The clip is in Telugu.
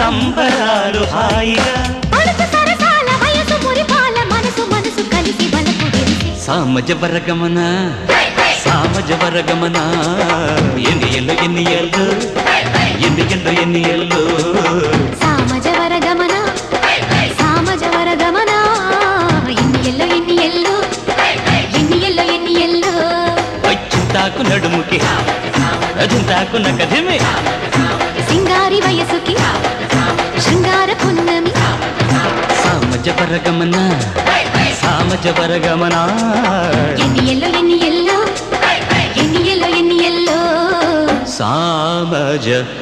సంబరాలు హాయిగా సామజవరగమన సామజవరగమన ఎన్నియల్లు ఎన్నియల్లు ఎన్నియల్లు ఎన్నియల్లు సామజవరగమన సామజవరగమన ఎన్నియల్లు ఎన్నియల్లు ఎన్నియల్లు ఎన్నియల్లు చింతాకు నడుముకి చింతాకు నకదిమి సింగారి వయసుకి శృంగార పున్నమి సామజవరగమన సామజవరగమన ఎన్నియల్లు ఎన్నియల్లు ఎన్నియల్లు ఎన్నియల్లు సామజవరగమన